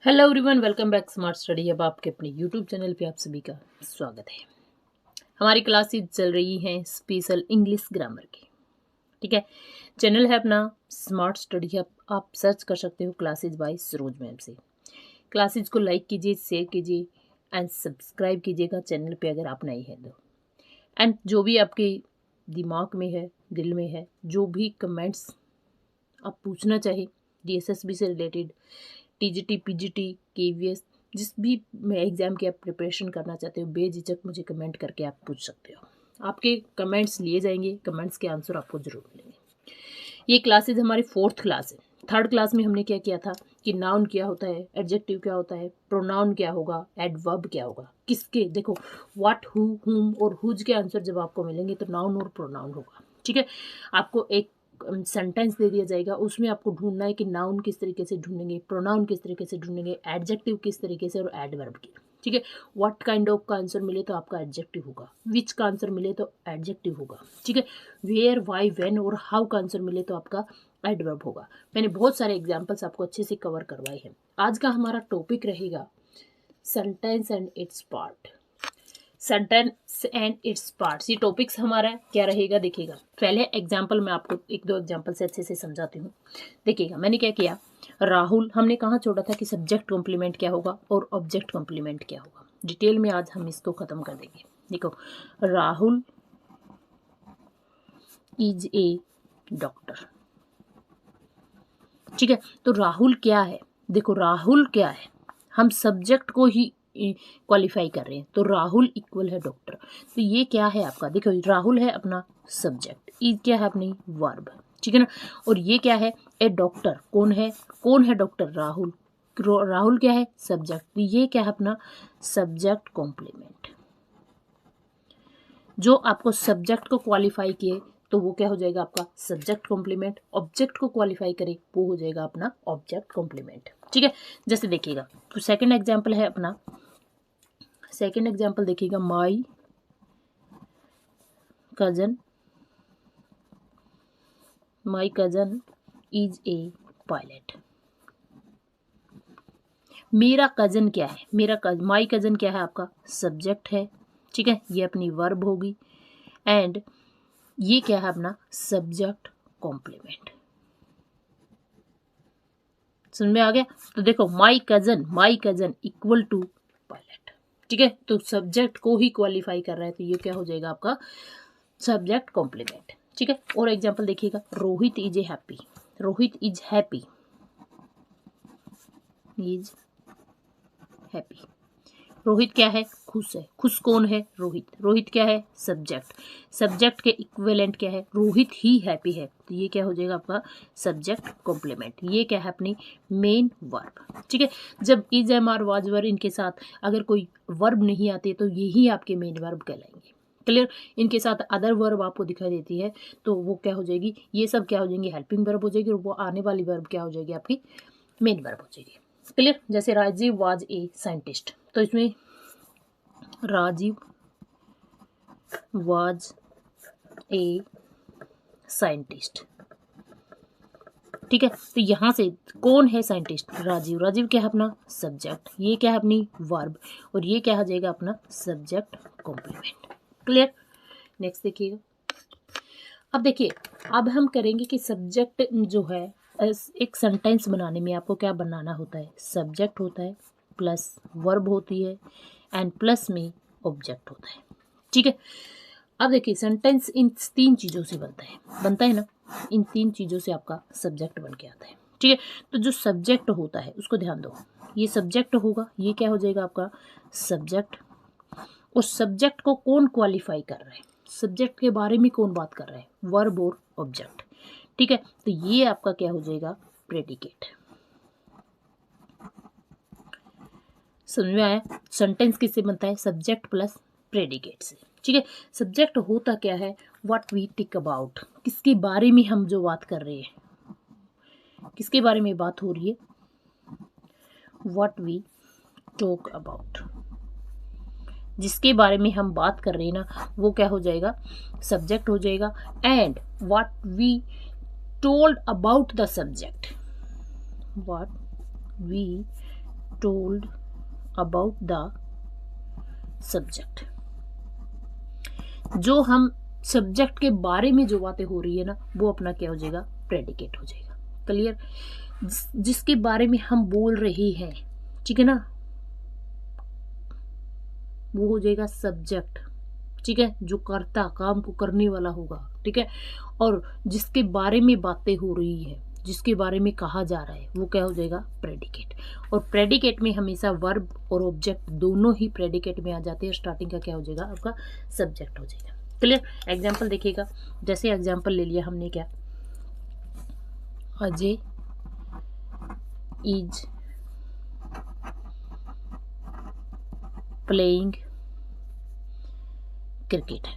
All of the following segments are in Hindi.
Hello everyone, welcome back smart study. अब आपके अपने यूट्यूब चैनल पे आप सभी का स्वागत है। हमारी क्लासेस चल रही हैं स्पेशल इंग्लिश ग्रामर की। ठीक है, चैनल है अपना स्मार्ट स्टडी। आप सर्च कर सकते हो क्लासेस बाय सरोज मैम से। क्लासेस को लाइक कीजिए, शेयर कीजिए एंड सब्सक्राइब कीजिएगा चैनल पे अगर आप नए हैं तो। एंड जो भी आपके दिमाग में है, दिल में है, जो भी कमेंट्स आप पूछना चाहे DSSB से रिलेटेड, TGT, PGT, KVS, जिस भी एग्ज़ाम की आप प्रिपरेशन करना चाहते हो, बेझिझक मुझे कमेंट करके आप पूछ सकते हो। आपके कमेंट्स लिए जाएंगे, कमेंट्स के आंसर आपको ज़रूर मिलेंगे। ये क्लासेज हमारी 4th क्लास है। 3rd क्लास में हमने क्या किया था कि नाउन क्या होता है, एडजेक्टिव क्या होता है, प्रोनाउन क्या होगा, एडवर्ब क्या होगा, किसके, देखो व्हाट, हु, हुम और हुज के आंसर जब आपको मिलेंगे तो नाउन और प्रोनाउन होगा। ठीक है, आपको एक सेंटेंस दे दिया जाएगा, उसमें आपको ढूंढना है कि नाउन किस तरीके से ढूंढेंगे, प्रोनाउन किस तरीके से ढूंढेंगे, एडजेक्टिव किस तरीके से और एडवर्ब की। ठीक है, व्हाट काइंड ऑफ का आंसर मिले तो आपका एडजेक्टिव होगा, विच का आंसर मिले तो एडजेक्टिव होगा। ठीक है, वेयर, वाई, व्हेन और हाउ का आंसर मिले तो आपका एडवर्ब होगा। मैंने बहुत सारे एग्जाम्पल्स आपको अच्छे से कवर करवाए हैं। आज का हमारा टॉपिक रहेगा sentence and it's part. Sentence and its parts, ये टॉपिक्स हमारा क्या रहेगा देखिएगा। पहले एग्जाम्पल मैं आपको 1-2 एग्जाम्पल से अच्छे से समझाती हूँ। देखिएगा, मैंने क्या किया, राहुल, हमने कहाँ छोड़ा था कि सब्जेक्ट कॉम्प्लीमेंट क्या होगा और ऑब्जेक्ट कॉम्प्लीमेंट क्या होगा। डिटेल में आज हम इसको खत्म कर देंगे। देखो, राहुल इज ए डॉक्टर। ठीक है, तो राहुल क्या है, देखो राहुल क्या है, हम सब्जेक्ट को ही क्वालिफाई कर रहे हैं, तो राहुल इक्वल है डॉक्टर। तो ये क्या है आपका, देखो राहुल है अपना सब्जेक्ट, इज क्या है अपनी वर्ब। ठीक है ना, और ये क्या है, ए डॉक्टर, कौन है डॉक्टर, राहुल। राहुल क्या है, सब्जेक्ट, तो ये क्या है अपना सब्जेक्ट कॉम्प्लीमेंट। जो आपको सब्जेक्ट को क्वालिफाई किए तो वो क्या हो जाएगा आपका सब्जेक्ट कॉम्प्लीमेंट, ऑब्जेक्ट को क्वालिफाई करे वो हो जाएगा अपना ऑब्जेक्ट कॉम्प्लीमेंट। ठीक है, जैसे देखिएगा, तो सेकंड एग्जांपल है अपना, सेकंड एग्जांपल देखिएगा, my cousin is a pilot. मेरा कजन क्या है, माई कजन क्या है आपका सब्जेक्ट है। ठीक है, ये अपनी वर्ब होगी एंड ये क्या है अपना सब्जेक्ट कॉम्प्लीमेंट। समझ में आ गया। तो देखो, my cousin equal to pilot. ठीक है, तो सब्जेक्ट को ही क्वालिफाई कर रहा है, तो ये क्या हो जाएगा आपका सब्जेक्ट कॉम्प्लीमेंट। ठीक है, और एग्जांपल देखिएगा, रोहित इज हैप्पी, रोहित क्या है, खुश है, खुश कौन है, रोहित क्या है सब्जेक्ट के इक्विवेलेंट क्या है, रोहित ही हैप्पी है, तो ये क्या हो जाएगा आपका सब्जेक्ट कॉम्प्लीमेंट। ये क्या है अपनी मेन वर्ब। ठीक है, जब इज, एम, आर, वाज, वर इनके साथ अगर कोई वर्ब नहीं आती तो यही आपके मेन वर्ब कहलाएंगे। क्लियर, इनके साथ अदर वर्ब आपको दिखाई देती है तो वो क्या हो जाएगी, ये सब क्या हो जाएंगी हेल्पिंग वर्ब हो जाएगी, और वो आने वाली वर्ब क्या हो जाएगी आपकी मेन वर्ब हो जाएगी। क्लियर, जैसे राजीव वाज ए साइंटिस्ट, तो इसमें राजीव वाज ए साइंटिस्ट। ठीक है, तो यहाँ से कौन है साइंटिस्ट, राजीव क्या है अपना सब्जेक्ट, ये क्या है अपनी वर्ब, और ये क्या हो जाएगा अपना सब्जेक्ट कॉम्प्लीमेंट। क्लियर, नेक्स्ट देखिएगा। अब देखिए, अब हम करेंगे कि सब्जेक्ट जो है एक सेंटेंस बनाने में आपको क्या बनाना होता है, सब्जेक्ट होता है प्लस वर्ब होती है एंड प्लस में ऑब्जेक्ट होता है। ठीक है, अब देखिए सेंटेंस इन 3 चीज़ों से बनता है ना, इन 3 चीज़ों से आपका सब्जेक्ट बन के आता है। ठीक है, तो जो सब्जेक्ट होता है उसको ध्यान दो, ये सब्जेक्ट होगा, ये क्या हो जाएगा आपका सब्जेक्ट, और सब्जेक्ट को कौन क्वालिफाई कर रहा है, सब्जेक्ट के बारे में कौन बात कर रहा है, वर्ब और ऑब्जेक्ट। ठीक है, तो ये आपका क्या हो जाएगा प्रेडिकेट। समझ में आया, सेंटेंस किससे बनता है, सब्जेक्ट प्लस प्रेडिकेट से। ठीक है, सब्जेक्ट होता क्या है, व्हाट वी टिक अबाउट, किसके बारे में हम जो बात कर रहे हैं, किसके बारे में बात हो रही है, व्हाट वी टॉक अबाउट, जिसके बारे में हम बात कर रहे हैं ना वो क्या हो जाएगा सब्जेक्ट हो जाएगा, and what we told about the subject, what we told about the subject. जो हम सब्जेक्ट के बारे में जो बातें हो रही है ना, वो अपना क्या हो जाएगा, प्रेडिकेट हो जाएगा। क्लियर? जिसके बारे में हम बोल रहे हैं, ठीक है ना, वो हो जाएगा सब्जेक्ट। ठीक है, जो कर्ता, काम को करने वाला होगा। ठीक है, और जिसके बारे में बातें हो रही है, जिसके बारे में कहा जा रहा है, वो क्या हो जाएगा, प्रेडिकेट। और प्रेडिकेट में हमेशा वर्ब और ऑब्जेक्ट दोनों ही प्रेडिकेट में आ जाते हैं। स्टार्टिंग का क्या हो जाएगा, आपका सब्जेक्ट हो जाएगा। क्लियर? एग्जाम्पल देखिएगा, जैसे एग्जाम्पल ले लिया हमने, क्या, अजय इज प्लेइंग क्रिकेट।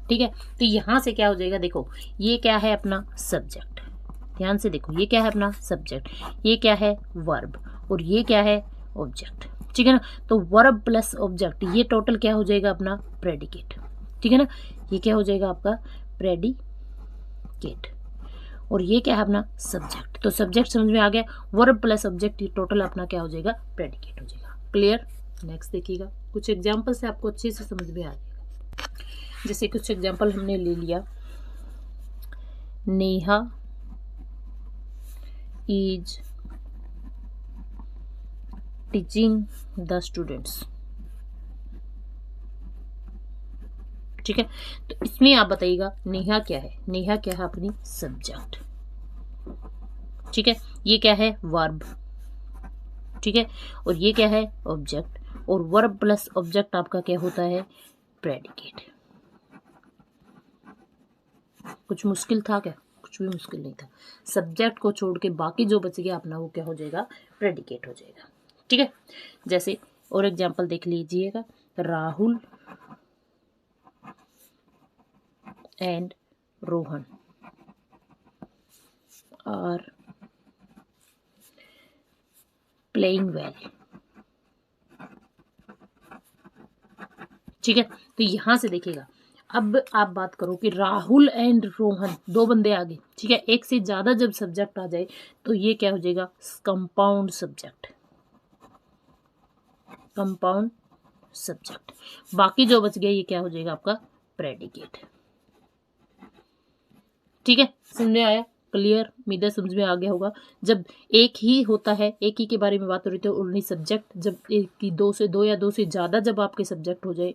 ठीक है, तो यहां से क्या हो जाएगा, देखो ये क्या है, अपना सब्जेक्ट। ध्यान से देखो, ये क्या है, अपना सब्जेक्ट, ये क्या है, वर्ब, और ये क्या है, ऑब्जेक्ट। ठीक है ना, तो वर्ब प्लस ऑब्जेक्ट, ये टोटल क्या हो जाएगा, अपना प्रेडिकेट। ठीक है ना, ये क्या हो जाएगा, आपका प्रेडिकेट, और ये क्या है, अपना सब्जेक्ट। तो सब्जेक्ट समझ में आ गया, वर्ब प्लस ऑब्जेक्ट, ये टोटल अपना क्या हो जाएगा, प्रेडिकेट हो जाएगा। क्लियर? नेक्स्ट देखिएगा, कुछ एग्जाम्पल से आपको अच्छे से समझ में आ जाएगा। जैसे कुछ एग्जाम्पल हमने ले लिया, Neha is teaching the students. ठीक है, तो इसमें आप बताइएगा नेहा क्या है, नेहा क्या है, अपनी सब्जेक्ट। ठीक है, ये क्या है, वर्ब। ठीक है, और ये क्या है, ऑब्जेक्ट, और वर्ब प्लस ऑब्जेक्ट आपका क्या होता है, प्रेडिकेट। कुछ मुश्किल था क्या? कुछ भी मुश्किल नहीं था। सब्जेक्ट को छोड़ के बाकी जो बच गया अपना, वो क्या हो जाएगा, प्रेडिकेट हो जाएगा। ठीक है, जैसे और एग्जांपल देख लीजिएगा, Rahul and Rohan are playing well. ठीक है, तो यहां से देखिएगा, अब आप बात करो कि राहुल एंड रोहन, दो बंदे आ गए। ठीक है, एक से ज्यादा जब सब्जेक्ट आ जाए तो ये क्या हो जाएगा, कंपाउंड सब्जेक्ट, कंपाउंड सब्जेक्ट। बाकी जो बच गया ये क्या हो जाएगा, आपका प्रेडिकेट। ठीक है, समझ में आया? क्लियर? उम्मीद समझ में आ गया होगा। जब एक ही होता है, एक ही के बारे में बात हो रही थी, ओनली सब्जेक्ट, जब एक की दो से दो या दो से ज्यादा जब आपके सब्जेक्ट हो जाए,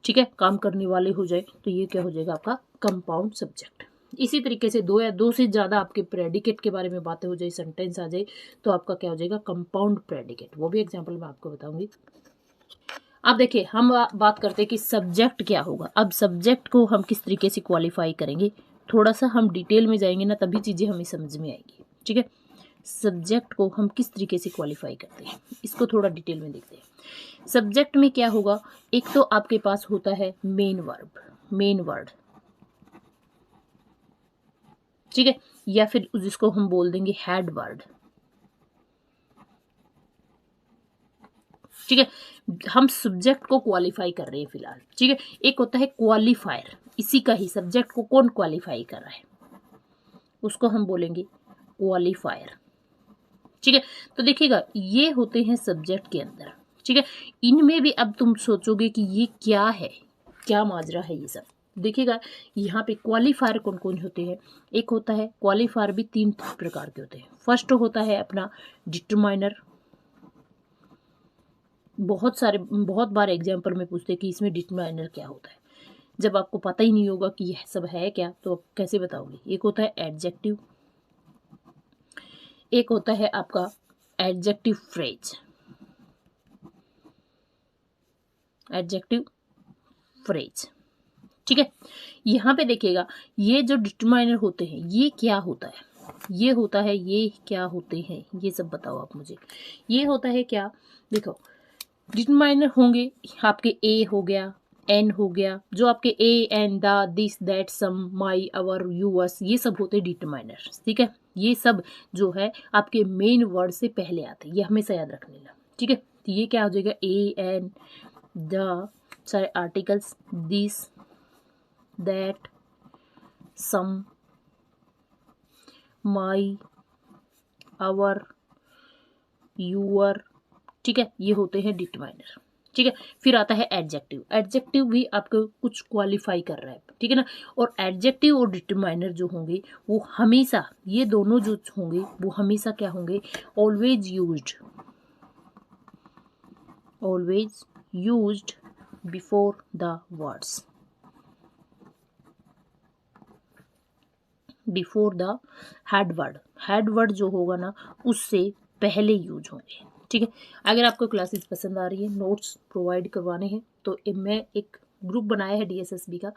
ठीक है, काम करने वाले हो जाए, तो ये क्या हो जाएगा, आपका कंपाउंड सब्जेक्ट। इसी तरीके से दो या दो से ज्यादा आपके प्रेडिकेट के बारे में बातें हो जाए, सेंटेंस आ जाए, तो आपका क्या हो जाएगा, कंपाउंड प्रेडिकेट। वो भी एग्जाम्पल मैं आपको बताऊंगी। अब देखिए, हम बात करते हैं कि सब्जेक्ट क्या होगा। अब सब्जेक्ट को हम किस तरीके से क्वालिफाई करेंगे, थोड़ा सा हम डिटेल में जाएंगे ना, तभी चीज़ें हमें समझ में आएगी। ठीक है, सब्जेक्ट को हम किस तरीके से क्वालिफाई करते हैं, इसको थोड़ा डिटेल में देखते हैं। सब्जेक्ट में क्या होगा, एक तो आपके पास होता है मेन वर्ब, मेन वर्ड। ठीक है, या फिर जिसको हम बोल देंगे हेड वर्ड। ठीक है, हम सब्जेक्ट को क्वालिफाई कर रहे हैं फिलहाल। ठीक है, एक होता है क्वालिफायर, इसी का ही सब्जेक्ट को कौन क्वालिफाई कर रहा है, उसको हम बोलेंगे क्वालिफायर। ठीक है, तो देखिएगा ये होते हैं सब्जेक्ट के अंदर। ठीक है, इनमें भी अब तुम सोचोगे कि ये क्या है, क्या माजरा है ये सब। देखिएगा यहाँ पे क्वालिफायर कौन कौन होते हैं। एक होता है क्वालिफायर, भी तीन प्रकार के होते हैं। फर्स्ट होता है अपना डिटरमाइनर। बहुत बार एग्जाम्पल में पूछते हैं कि इसमें डिटरमाइनर क्या होता है। जब आपको पता ही नहीं होगा कि यह सब है क्या, तो आप कैसे बताओगे। एक होता है एडजेक्टिव, एक होता है आपका एडजेक्टिव फ्रेज, एडजेक्टिव फ्रेज। ठीक है, यहाँ पे देखिएगा ये जो डिटरमाइनर होते हैं, ये क्या होता है, ये होता है, ये क्या होते हैं, ये सब बताओ आप मुझे। ये होता है क्या, देखो डिटरमाइनर होंगे आपके ए हो गया, एन हो गया, जो आपके a an the this that some my our yours, ये सब होते हैं डिटरमाइनर। ठीक है, ये सब जो है आपके मेन वर्ड से पहले आते हैं, ये हमेशा याद रख लेना। ठीक है, तो ये क्या हो जाएगा, ए एन द सारे articles, this that some my our your, ठीक है, ये होते हैं डिटरमाइनर। ठीक है, फिर आता है एडजेक्टिव। एडजेक्टिव भी आपको कुछ क्वालिफाई कर रहा है, ठीक है ना। और एडजेक्टिव और डिटरमाइनर जो होंगे वो हमेशा, ये दोनों जो होंगे वो हमेशा क्या होंगे, always used before the words, before the head word. Head word जो होगा ना उससे पहले यूज होंगे। ठीक है, अगर आपको क्लासेस पसंद आ रही है, नोट्स प्रोवाइड करवाने हैं, तो मैं एक ग्रुप बनाया है DSSB का,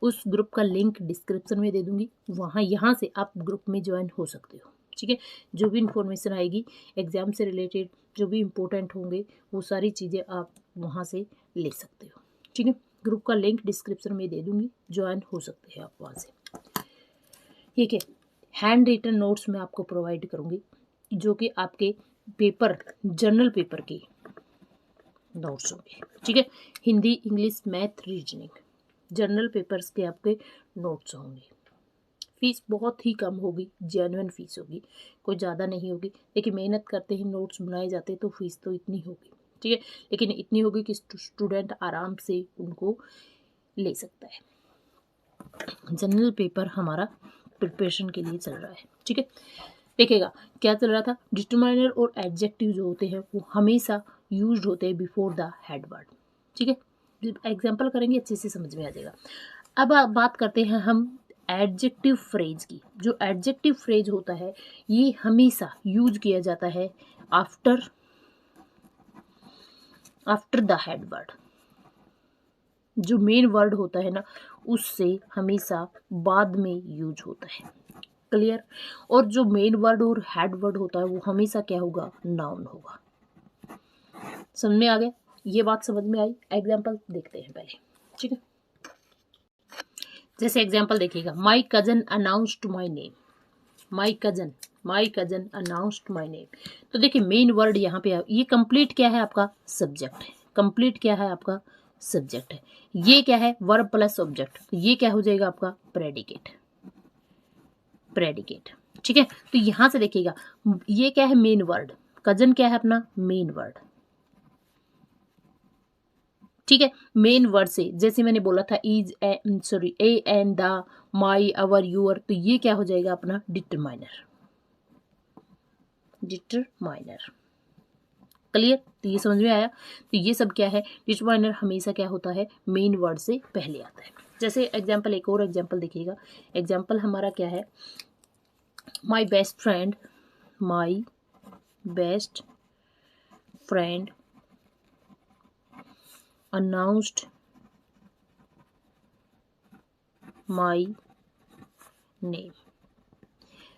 उस ग्रुप का लिंक डिस्क्रिप्शन में दे दूंगी, वहाँ यहाँ से आप ग्रुप में ज्वाइन हो सकते हो। ठीक है, जो भी इंफॉर्मेशन आएगी एग्ज़ाम से रिलेटेड, जो भी इम्पोर्टेंट होंगे वो सारी चीज़ें आप वहाँ से ले सकते हो। ठीक है, ग्रुप का लिंक डिस्क्रिप्शन में दे दूंगी, ज्वाइन हो सकते हैं आप वहाँ से। ठीक है, हैंड रिटन नोट्स मैं आपको प्रोवाइड करूँगी, जो कि आपके पेपर, जर्नल पेपर के नोट्स होंगे। ठीक है, Hindi, English, math, reasoning, journal papers के आपके नोट्स होंगे। फीस बहुत ही कम होगी, जेन्युइन फीस होगी, कोई ज़्यादा नहीं होगी। लेकिन मेहनत करते हैं, नोट्स बनाए जाते हैं, तो फीस तो इतनी होगी। ठीक है, लेकिन इतनी होगी कि स्टूडेंट आराम से उनको ले सकता है। जनरल पेपर हमारा प्रिपरेशन के लिए चल रहा है। ठीक है, देखिएगा क्या चल रहा था, डिटरमाइनर और एडजेक्टिव जो होते हैं वो हमेशा यूज्ड होते हैं बिफोर द हेड वर्ड। ठीक है, एग्जांपल करेंगे अच्छे से समझ में आ जाएगा। अब बात करते हैं हम एडजेक्टिव फ्रेज की। जो एडजेक्टिव फ्रेज होता है ये हमेशा यूज किया जाता है आफ्टर द हेड वर्ड। जो मेन वर्ड होता है ना उससे हमेशा बाद में यूज होता है। क्लियर। और जो मेन वर्ड और हेड वर्ड होता है वो हमेशा क्या होगा, नाउन होगा। समझ में आ गया, ये बात समझ में आई। एग्जाम्पल देखते हैं पहले। ठीक है, जैसे एग्जाम्पल देखिएगा, my cousin announced my name. My cousin announced my name. तो देखिए मेन वर्ड यहाँ पे ये कंप्लीट क्या है आपका, सब्जेक्ट है। कंप्लीट क्या है आपका, सब्जेक्ट है। ये क्या है, वर्ब प्लस ऑब्जेक्ट, तो ये क्या हो जाएगा आपका, प्रेडिकेट। ठीक है, तो यहां से देखिएगा ये क्या है, मेन वर्ड। कजन क्या है अपना, मेन वर्ड। ठीक है, मेन वर्ड से जैसे मैंने बोला था is, sorry, A and the, my, our, your, तो ये क्या हो जाएगा अपना, डिटरमाइनर। क्लियर, तो ये समझ में आया। तो ये सब क्या है, डिटरमाइनर हमेशा क्या होता है, मेन वर्ड से पहले आता है। जैसे एग्जाम्पल, एक और एग्जाम्पल देखिएगा। एग्जाम्पल हमारा क्या है, my best friend announced my name।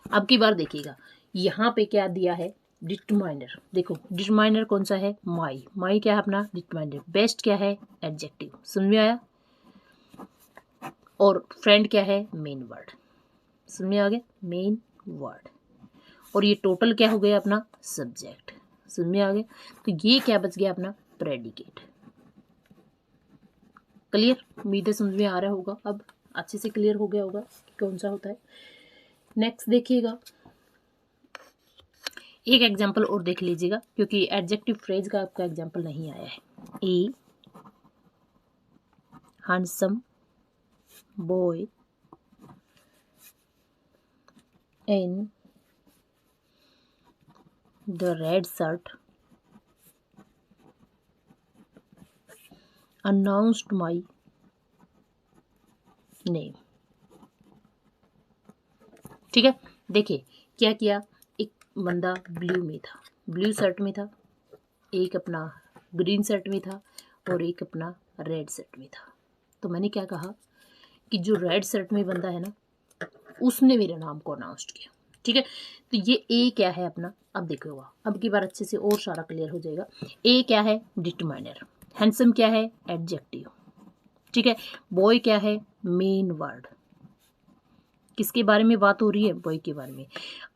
अब की बार देखिएगा यहाँ पे क्या दिया है, डिटरमाइनर। देखो डिटरमाइनर कौन सा है, माई क्या है अपना, डिटरमाइनर। बेस्ट क्या है, एडजेक्टिव। समझ में आया। और फ्रेंड क्या है, मेन वर्ड। समझ में आ गया, मेन वर्ड। और ये टोटल क्या हो गया अपना, सब्जेक्ट। समझ में आ गया। तो ये क्या बच गया अपना, प्रेडिकेट। क्लियर, उम्मीद है समझ में आ रहा होगा, अब अच्छे से क्लियर हो गया होगा कि कौन सा होता है। नेक्स्ट देखिएगा, एक एग्जाम्पल और देख लीजिएगा, क्योंकि एडजेक्टिव फ्रेज का आपका एग्जाम्पल नहीं आया है। ए handsome boy in the red shirt announced my name। ठीक है, देखिए क्या किया, एक बंदा ब्लू में था, ब्लू शर्ट में था, एक अपना ग्रीन शर्ट में था और एक अपना रेड शर्ट में था। तो मैंने क्या कहा कि जो रेड शर्ट में बंदा है ना उसने मेरे नाम को अनाउंस किया। ठीक है, तो ये ए क्या है अपना, अब देखो अब की बार अच्छे से और सारा क्लियर हो जाएगा। ए क्या है, डिटरमाइनर। हैंडसम क्या है, एडजेक्टिव। ठीक है, बॉय क्या है, मेन वर्ड। किसके बारे में बात हो रही है, बॉय के बारे में।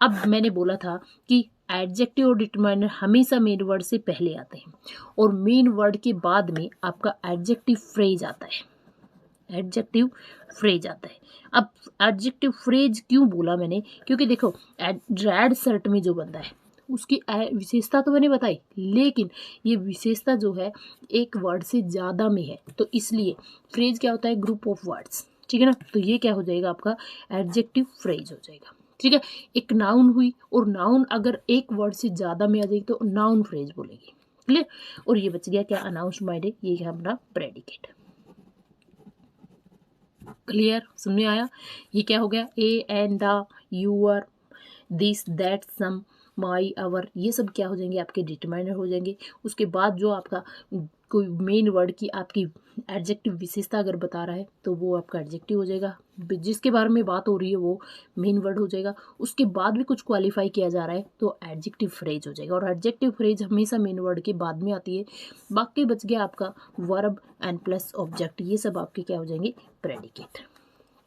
अब मैंने बोला था कि एडजेक्टिव और डिटरमाइनर हमेशा मेन वर्ड से पहले आते हैं और मेन वर्ड के बाद में आपका एडजेक्टिव फ्रेज आता है। एडजेक्टिव फ्रेज आता है। अब एडजेक्टिव फ्रेज क्यों बोला मैंने, क्योंकि देखो रेड शर्ट में जो बंदा है उसकी विशेषता तो मैंने बताई, लेकिन ये विशेषता जो है एक वर्ड से ज़्यादा में है, तो इसलिए फ्रेज क्या होता है, ग्रुप ऑफ वर्ड्स, ठीक है ना। तो ये क्या हो जाएगा आपका एडजेक्टिव फ्रेज हो जाएगा, ठीक है। एक नाउन हुई, और नाउन अगर एक वर्ड से ज़्यादा में आ जाएगी तो नाउन फ्रेज बोलेगी, क्लियर। और ये बच गया क्या, अनाउंस्ड बाय डे, ये है अपना प्रेडिकेट, क्लियर, समझ में आया। ये क्या हो गया, a and the, your, this that some, my our, ये सब क्या हो जाएंगे, आपके डिटरमाइनर हो जाएंगे। उसके बाद जो आपका कोई मेन वर्ड की आपकी एडजेक्टिव विशेषता अगर बता रहा है तो वो आपका एडजेक्टिव हो जाएगा, जिसके बारे में बात हो रही है वो मेन वर्ड हो जाएगा। उसके बाद भी कुछ क्वालिफाई किया जा रहा है तो एडजेक्टिव फ्रेज हो जाएगा, और एडजेक्टिव फ्रेज हमेशा मेन वर्ड के बाद में आती है। बाकी बच गया आपका वर्ब एंड प्लस ऑब्जेक्ट, ये सब आपके क्या हो जाएंगे, प्रेडिकेट,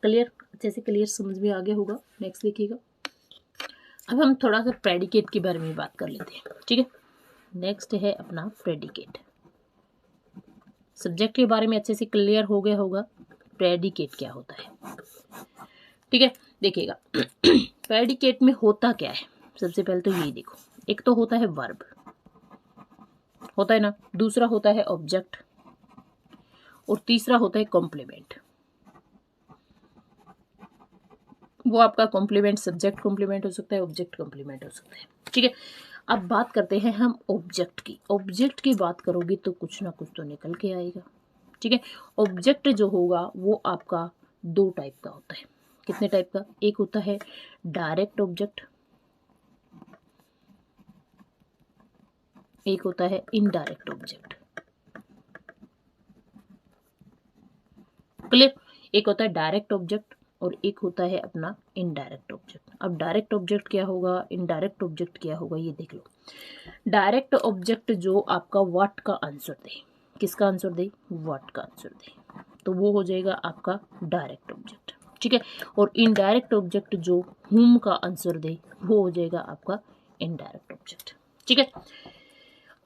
क्लियर। अच्छे से क्लियर समझ में आ गया होगा। नेक्स्ट देखिएगा, अब हम थोड़ा सा प्रेडिकेट के बारे में बात कर लेते हैं, ठीक है। नेक्स्ट है अपना प्रेडिकेट। सब्जेक्ट के बारे में अच्छे से क्लियर हो गया होगा, प्रेडिकेट क्या होता है, ठीक है। देखिएगा प्रेडिकेट में होता क्या है, सबसे पहले तो यही देखो, एक तो होता है वर्ब, होता है ना, दूसरा होता है ऑब्जेक्ट, और तीसरा होता है कॉम्प्लीमेंट। वो आपका कॉम्प्लीमेंट सब्जेक्ट कॉम्प्लीमेंट हो सकता है, ऑब्जेक्ट कॉम्प्लीमेंट हो सकता है, ठीक है। अब बात करते हैं हम ऑब्जेक्ट की। ऑब्जेक्ट की बात करोगे तो कुछ ना कुछ तो निकल के आएगा, ठीक है। ऑब्जेक्ट जो होगा वो आपका दो टाइप का होता है। कितने टाइप का, एक होता है डायरेक्ट ऑब्जेक्ट, एक होता है इनडायरेक्ट ऑब्जेक्ट, क्लियर। एक होता है डायरेक्ट ऑब्जेक्ट और एक होता है अपना इनडायरेक्ट ऑब्जेक्ट। अब डायरेक्ट ऑब्जेक्ट क्या होगा, इनडायरेक्ट ऑब्जेक्ट क्या होगा, ये देख लो। डायरेक्ट ऑब्जेक्ट जो आपका व्हाट का आंसर दे, किसका आंसर दे, व्हाट का आंसर दे, तो वो हो जाएगा आपका डायरेक्ट ऑब्जेक्ट, ठीक है। और इनडायरेक्ट ऑब्जेक्ट जो हुम का आंसर दे वो हो जाएगा आपका इनडायरेक्ट ऑब्जेक्ट, ठीक है।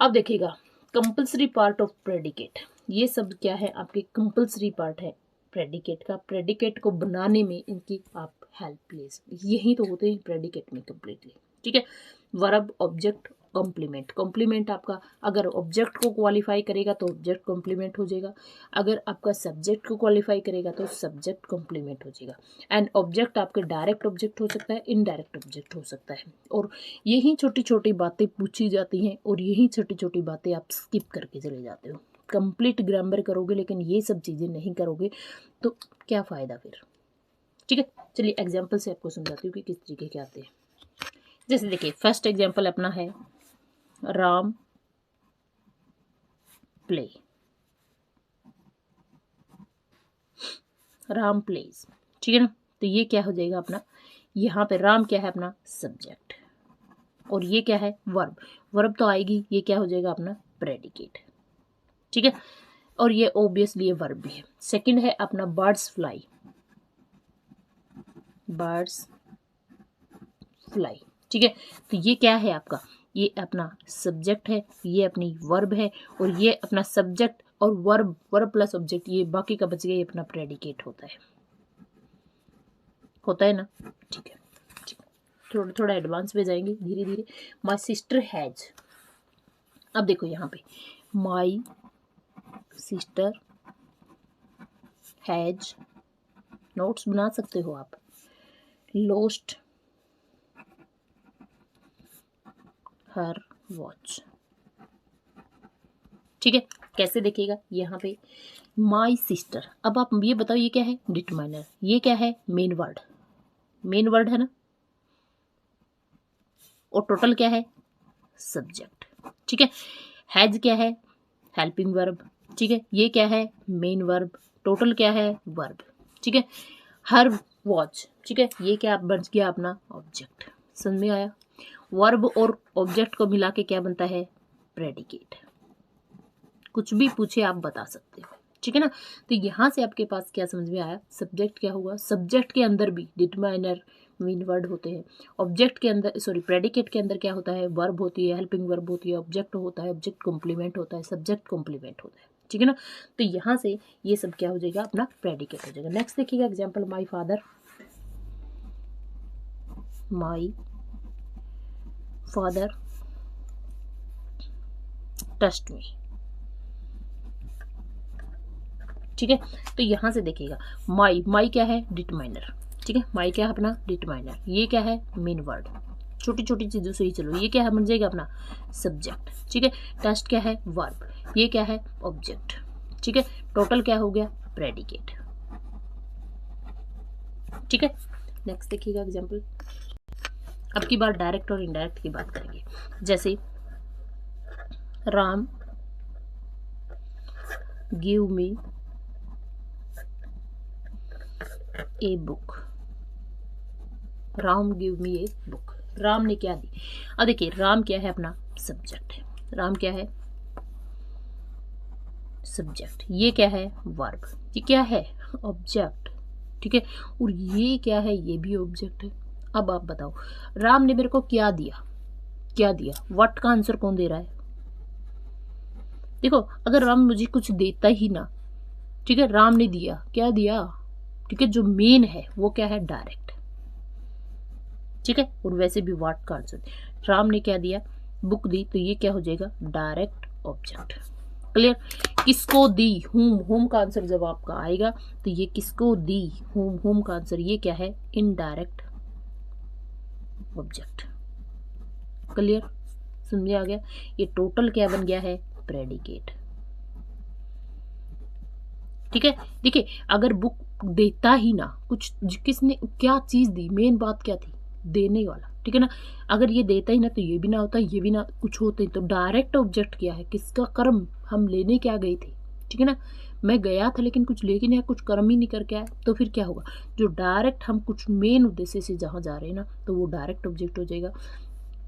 अब देखिएगा कंपल्सरी पार्ट ऑफ प्रेडिकेट, ये सब क्या है, आपके कंपल्सरी पार्ट है प्रेडिकेट का। प्रेडिकेट को बनाने में इनकी आप हेल्प प्लीज, यही तो होते हैं प्रेडिकेट में कंप्लीटली, ठीक है। Verb, object, complement. कॉम्प्लीमेंट आपका अगर ऑब्जेक्ट को क्वालिफाई करेगा तो ऑब्जेक्ट कॉम्प्लीमेंट हो जाएगा, अगर आपका सब्जेक्ट को क्वालिफाई करेगा तो सब्जेक्ट कॉम्प्लीमेंट हो जाएगा। एंड ऑब्जेक्ट आपके डायरेक्ट ऑब्जेक्ट हो सकता है, इनडायरेक्ट ऑब्जेक्ट हो सकता है, और यही छोटी छोटी बातें पूछी जाती हैं और यही छोटी छोटी बातें आप स्किप करके चले जाते हो। कंप्लीट ग्रामर करोगे लेकिन ये सब चीज़ें नहीं करोगे तो क्या फ़ायदा फिर, ठीक है। चलिए एग्जाम्पल से आपको समझाती हूँ कि किस तरीके के आते हैं। जैसे देखिए फर्स्ट एग्जाम्पल अपना है राम प्ले, राम प्लेज, ठीक है ना। तो ये क्या हो जाएगा अपना, यहाँ पे राम क्या है अपना सब्जेक्ट, और ये क्या है वर्ब, वर्ब तो आएगी, ये क्या हो जाएगा अपना प्रेडिकेट, ठीक है। और ये ऑब्वियसली ये वर्ब भी है। सेकंड है अपना बर्ड्स फ्लाई, बर्ड्स फ्लाई, ठीक है। तो ये क्या है आपका, ये अपना सब्जेक्ट है, ये अपनी वर्ब है, और ये अपना सब्जेक्ट और वर्ब, वर्ब प्लस ऑब्जेक्ट, ये बाकी का बच गया, ये अपना प्रेडिकेट होता है, होता है ना, ठीक है। थोड़ा थोड़ा एडवांस में जाएंगे धीरे धीरे। माई सिस्टर हैज, अब देखो यहाँ पे माई सिस्टर हैज, नोट्स बना सकते हो आप, लोस्ट हर वॉच, ठीक है। कैसे देखिएगा यहाँ पे माई सिस्टर, अब आप ये बताओ ये क्या है, डिटरमाइनर, ये क्या है मेन वर्ड, मेन वर्ड है ना, और टोटल क्या है सब्जेक्ट, ठीक है। हैज क्या है हेल्पिंग वर्ब, ठीक है। ये क्या है मेन वर्ब, टोटल क्या है वर्ब, ठीक है। हर वॉच, ठीक है, ये क्या बन गया अपना ऑब्जेक्ट, समझ में आया। वर्ब और ऑब्जेक्ट को मिला के क्या बनता है प्रेडिकेट, कुछ भी पूछे आप बता सकते हो, ठीक है ना। तो यहाँ से आपके पास क्या समझ में आया, सब्जेक्ट क्या होगा, सब्जेक्ट के अंदर भी डिटरमाइनर मेन वर्ड होते हैं, ऑब्जेक्ट के अंदर सॉरी प्रेडिकेट के अंदर क्या होता है वर्ब होती है, हेल्पिंग वर्ब होती है, ऑब्जेक्ट होता है, ऑब्जेक्ट कॉम्प्लीमेंट होता है, सब्जेक्ट कॉम्प्लीमेंट होता है, ठीक है ना। तो यहाँ से ये सब क्या हो जाएगा अपना प्रेडिकेट हो जाएगा। नेक्स्ट देखिएगा एग्जाम्पल माई फादर टस्ट मी। ठीक है, तो यहां से देखिएगा माई, माई क्या है डिटरमाइनर। ठीक है, माई क्या है अपना डिटरमाइनर, ये क्या है मेन वर्ड, छोटी छोटी चीजों से ही चलो, ये क्या है बन जाएगा अपना सब्जेक्ट। ठीक है, टस्ट क्या है वर्ब, ये क्या है ऑब्जेक्ट। ठीक है, टोटल क्या हो गया प्रेडिकेट। ठीक है, नेक्स्ट देखिएगा एग्जांपल। अब की बार डायरेक्ट और इनडायरेक्ट की बात करेंगे। जैसे Ram give me a book, Ram give me a book, Ram ने क्या दी। अब देखिए राम क्या है अपना सब्जेक्ट है, राम क्या है सब्जेक्ट, ये क्या है वर्ब, ये क्या है ऑब्जेक्ट। ठीक है, और ये क्या है ये भी ऑब्जेक्ट है। अब आप बताओ राम ने मेरे को क्या दिया, क्या दिया, व्हाट का आंसर कौन दे रहा है। देखो अगर राम मुझे कुछ देता ही ना, ठीक है, राम ने दिया, क्या दिया। ठीक है, जो मेन है वो क्या है डायरेक्ट। ठीक है, और वैसे भी व्हाट का आंसर, राम ने क्या दिया बुक दी, तो ये क्या हो जाएगा डायरेक्ट ऑब्जेक्ट। क्लियर, किसको दी होम, होम का आंसर जब आपका आएगा तो ये किसको दी होम, होम का आंसर ये क्या है इनडायरेक्ट ऑब्जेक्ट। क्लियर, समझ आ गया, ये टोटल क्या बन गया है प्रेडिकेट। ठीक है, देखिए अगर बुक देता ही ना कुछ, किसने क्या चीज दी, मेन बात क्या थी देने वाला। ठीक है ना, अगर ये देता ही ना तो ये भी ना होता, ये भी ना कुछ होते, तो डायरेक्ट ऑब्जेक्ट क्या है किसका कर्म, हम लेने क्या गए थे। ठीक है ना, मैं गया था लेकिन कुछ लेके नहीं आया, कुछ कर्म ही नहीं करके आया, तो फिर क्या होगा जो डायरेक्ट हम कुछ मेन उद्देश्य से जहाँ जा रहे हैं ना तो वो डायरेक्ट ऑब्जेक्ट हो जाएगा।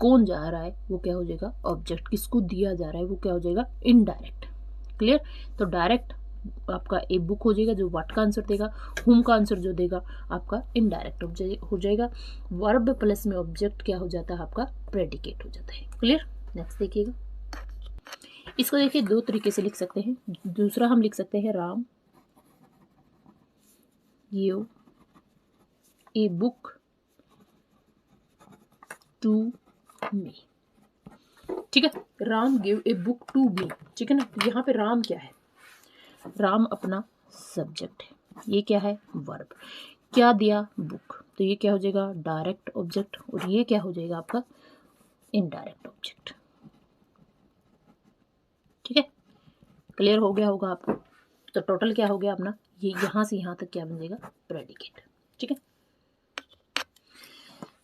कौन जा रहा है वो क्या हो जाएगा ऑब्जेक्ट, किसको दिया जा रहा है वो क्या हो जाएगा इनडायरेक्ट। क्लियर, तो डायरेक्ट आपका ए बुक हो जाएगा जो व्हाट का आंसर देगा, हुम का आंसर जो देगा आपका इनडायरेक्ट हो जाएगा। वर्ब प्लस में ऑब्जेक्ट क्या हो जाता है आपका प्रेडिकेट हो जाता है। क्लियर, नेक्स्ट देखिएगा, इसको देखिए दो तरीके से लिख सकते हैं। दूसरा हम लिख सकते हैं Ram give a book to me. ठीक है, Ram give a book to me. ठीक है ना, यहाँ पे राम क्या है, राम अपना सब्जेक्ट है, ये क्या है वर्ब, क्या दिया बुक, तो ये क्या हो जाएगा डायरेक्ट ऑब्जेक्ट, और ये क्या हो जाएगा आपका इनडायरेक्ट ऑब्जेक्ट। ठीक है, क्लियर हो गया होगा आपको, तो टोटल क्या हो गया अपना ये यहां से यहां तक क्या बन जाएगा प्रेडिकेट। ठीक है,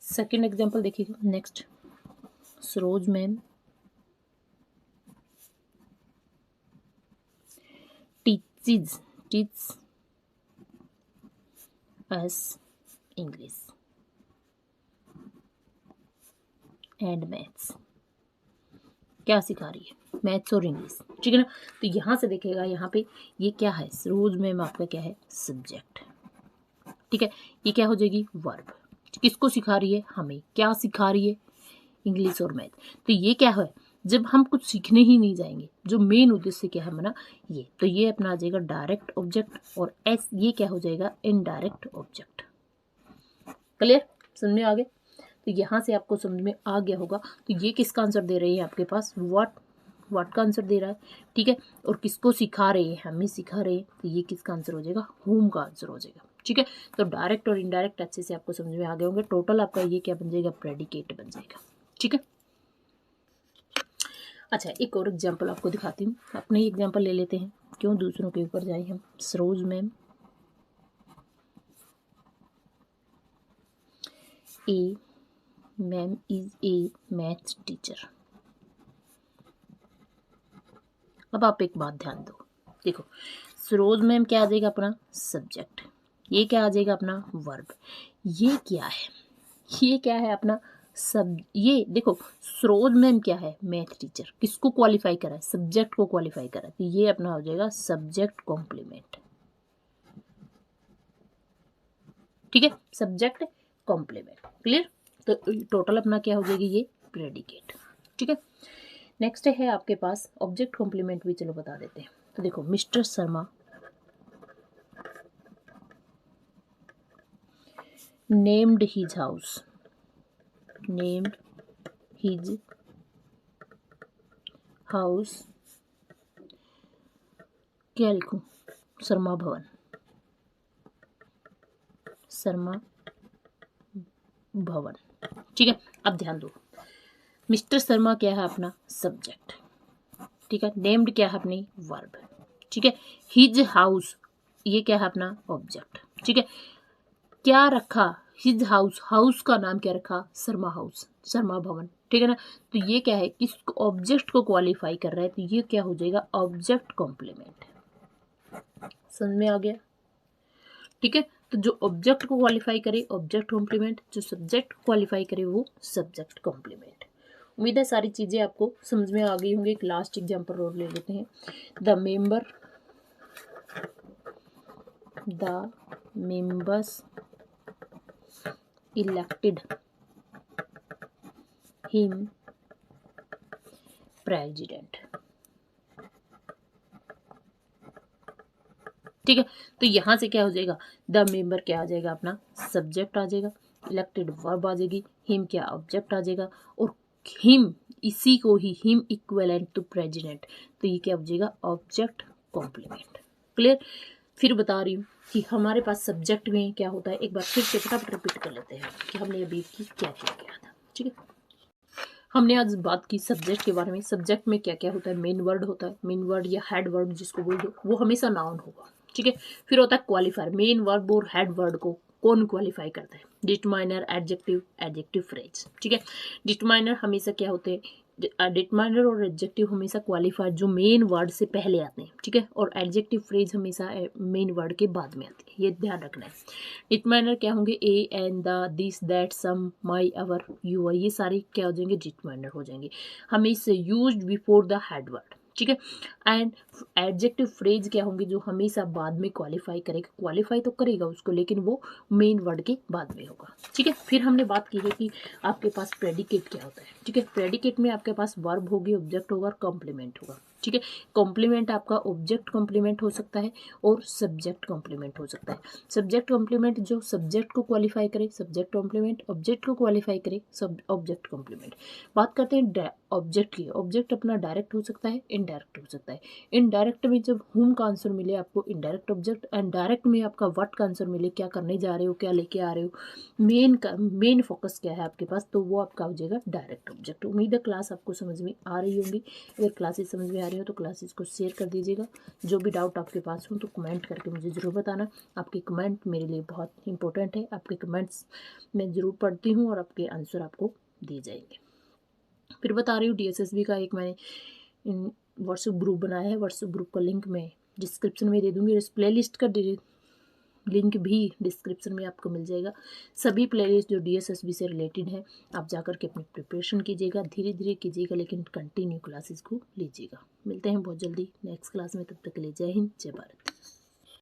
सेकेंड एग्जांपल देखिएगा next. Saroj ma'am teach us English and maths, क्या सिखा रही है मैथ्स और इंग्लिश। ठीक है ना, तो यहाँ से देखेगा यहाँ पे ये क्या है सरोज मैम आपका क्या है सब्जेक्ट। ठीक है, ये क्या हो जाएगी वर्ब, किसको सिखा रही है हमें, क्या सिखा रही है इंग्लिश और मैथ। तो ये क्या है जब हम कुछ सीखने ही नहीं जाएंगे, जो मेन उद्देश्य क्या है मना ये, तो ये अपना आ जाएगा डायरेक्ट ऑब्जेक्ट, और एस ये क्या हो जाएगा इनडायरेक्ट ऑब्जेक्ट। क्लियर, समझ में आ गया, तो यहाँ से आपको समझ में आ गया होगा। तो ये किसका आंसर दे रही है आपके पास व्हाट का आंसर दे रहा है। ठीक है, और किसको सिखा रहे हैं हमें सिखा रहे हैं, तो ये किसका आंसर हो जाएगा होम का आंसर हो जाएगा। ठीक है, तो डायरेक्ट और इनडायरेक्ट अच्छे से आपको समझ में आ गए होंगे। टोटल आपका ये क्या बन जाएगा प्रेडिकेट बन जाएगा। ठीक है, अच्छा एक और एग्जाम्पल आपको दिखाती हूँ, अपने ही एग्जाम्पल ले लेते हैं, क्यों दूसरों के ऊपर जाए हम। Saroj ma'am A ma'am is a maths teacher. अब आप एक बात ध्यान दो, देखो सरोज मैम क्या आ जाएगा अपना सब्जेक्ट, ये क्या आ जाएगा अपना वर्ब, ये क्या है ये क्या है अपना सब, ये देखो सरोज मैम क्या है मैथ टीचर, किसको क्वालिफाई करा है सब्जेक्ट को क्वालिफाई करा है, तो ये अपना हो जाएगा सब्जेक्ट कॉम्प्लीमेंट। ठीक है, सब्जेक्ट कॉम्प्लीमेंट। क्लियर, तो टोटल अपना क्या हो जाएगी ये प्रेडिकेट। ठीक है, नेक्स्ट है आपके पास ऑब्जेक्ट कॉम्प्लीमेंट भी, चलो बता देते हैं। तो देखो mister Sharma named his house, named his house, क्या लिखूं, शर्मा भवन, शर्मा भवन। ठीक है, अब ध्यान दो, मिस्टर शर्मा क्या है अपना सब्जेक्ट, ठीक है, नेम्ड क्या है अपनी वर्ब, ठीक है, हिज हाउस ये क्या है अपना ऑब्जेक्ट, ठीक है, क्या रखा हिज हाउस, हाउस का नाम क्या रखा शर्मा हाउस, शर्मा भवन, ठीक है ना। तो ये क्या है, किस ऑब्जेक्ट को क्वालिफाई कर रहा है, तो ये क्या हो जाएगा ऑब्जेक्ट कॉम्प्लीमेंट। समझ में आ गया, ठीक है। तो जो ऑब्जेक्ट को क्वालिफाई करे ऑब्जेक्ट कॉम्प्लीमेंट, जो सब्जेक्ट को क्वालिफाई करे वो सब्जेक्ट कॉम्प्लीमेंट। उम्मीद है सारी चीज़ें आपको समझ में आ गई होंगी। एक लास्ट एग्जाम्पल और ले लेते हैं। The members elected him president, ठीक है। तो यहां से क्या हो जाएगा, द मेंबर क्या आ जाएगा अपना सब्जेक्ट आ जाएगा, इलेक्टेड वर्ब आ जाएगी, हिम क्या ऑब्जेक्ट आ जाएगा, और हिम इसी को ही हिम इक्विवेलेंट टू प्रेसिडेंट, तो ये क्या हो जाएगा ऑब्जेक्ट कॉम्प्लीमेंट। क्लियर। फिर बता रही हूँ कि हमारे पास सब्जेक्ट में क्या होता है, एक बार फिर से फटाफट रिपीट कर लेते हैं कि हमने अभी क्या क्या किया था, ठीक है। हमने आज बात की सब्जेक्ट के बारे में। सब्जेक्ट में क्या क्या होता है, मेन वर्ड होता है, मेन वर्ड या हेड वर्ड जिसको बोल दो, वो हमेशा नाउन होगा, ठीक है। फिर होता है क्वालिफायर, मेन वर्ब और हेड वर्ड को कौन क्वालिफाई करता है, डिटरमाइनर, एडजेक्टिव, एडजेक्टिव फ्रेज, ठीक है। डिटरमाइनर हमेशा क्या होते हैं, डिटरमाइनर और एडजेक्टिव हमेशा क्वालिफायर जो मेन वर्ड से पहले आते हैं, ठीक है, और एडजेक्टिव फ्रेज हमेशा मेन वर्ड के बाद में आते हैं, ये ध्यान रखना है। डिटरमाइनर क्या होंगे, a and the, this, that, some, my, our, your, ये सारे क्या हो जाएंगे डिटरमाइनर हो जाएंगे, हमेशा used before the head word, ठीक है। एंड एडजेक्टिव फ्रेज क्या होंगे, जो हमेशा बाद में क्वालिफाई करेगा, क्वालिफाई तो करेगा उसको लेकिन वो मेन वर्ड के बाद में होगा, ठीक है। फिर हमने बात की है कि आपके पास प्रेडिकेट क्या होता है, ठीक है। प्रेडिकेट में आपके पास वर्ब होगी, ऑब्जेक्ट होगा, कॉम्प्लीमेंट होगा, ठीक है। कॉम्प्लीमेंट आपका ऑब्जेक्ट कॉम्प्लीमेंट हो सकता है और सब्जेक्ट कॉम्प्लीमेंट हो सकता है। सब्जेक्ट कॉम्प्लीमेंट जो सब्जेक्ट को क्वालिफाई करे सब्जेक्ट कॉम्प्लीमेंट, ऑब्जेक्ट को क्वालिफाई करे सब ऑब्जेक्ट कॉम्प्लीमेंट। बात करते हैं ऑब्जेक्ट की। ऑब्जेक्ट अपना डायरेक्ट हो सकता है, इनडायरेक्ट हो सकता है। इनडायरेक्ट में जब हुम का आंसर मिले आपको इनडायरेक्ट ऑब्जेक्ट, एंड डायरेक्ट में आपका व्हाट का आंसर मिले, क्या करने जा रहे हो, क्या लेके आ रहे हो, मेन फोकस क्या है आपके पास, तो वो आपका हो जाएगा डायरेक्ट ऑब्जेक्ट। उम्मीद है क्लास आपको समझ में आ रही होगी। अगर क्लासेस समझ में आ रही हो तो क्लासेस को शेयर कर दीजिएगा। जो भी डाउट आपके पास हो तो कमेंट करके मुझे ज़रूर बताना। आपके कमेंट मेरे लिए बहुत इंपॉर्टेंट है। आपके कमेंट्स मैं ज़रूर पढ़ती हूँ और आपके आंसर आपको दिए जाएंगे। फिर बता रही हूँ DSSB का एक मैंने व्हाट्सएप ग्रुप बनाया है। व्हाट्सएप ग्रुप का लिंक मैं डिस्क्रिप्शन में दे दूँगी। इस प्ले लिस्ट का लिंक भी डिस्क्रिप्शन में आपको मिल जाएगा। सभी प्लेलिस्ट जो DSSB से रिलेटेड है आप जाकर के अपनी प्रिपरेशन कीजिएगा, धीरे धीरे कीजिएगा लेकिन कंटिन्यू क्लासेस को लीजिएगा। मिलते हैं बहुत जल्दी नेक्स्ट क्लास में, तब तक के लिए जय हिंद, जय भारत।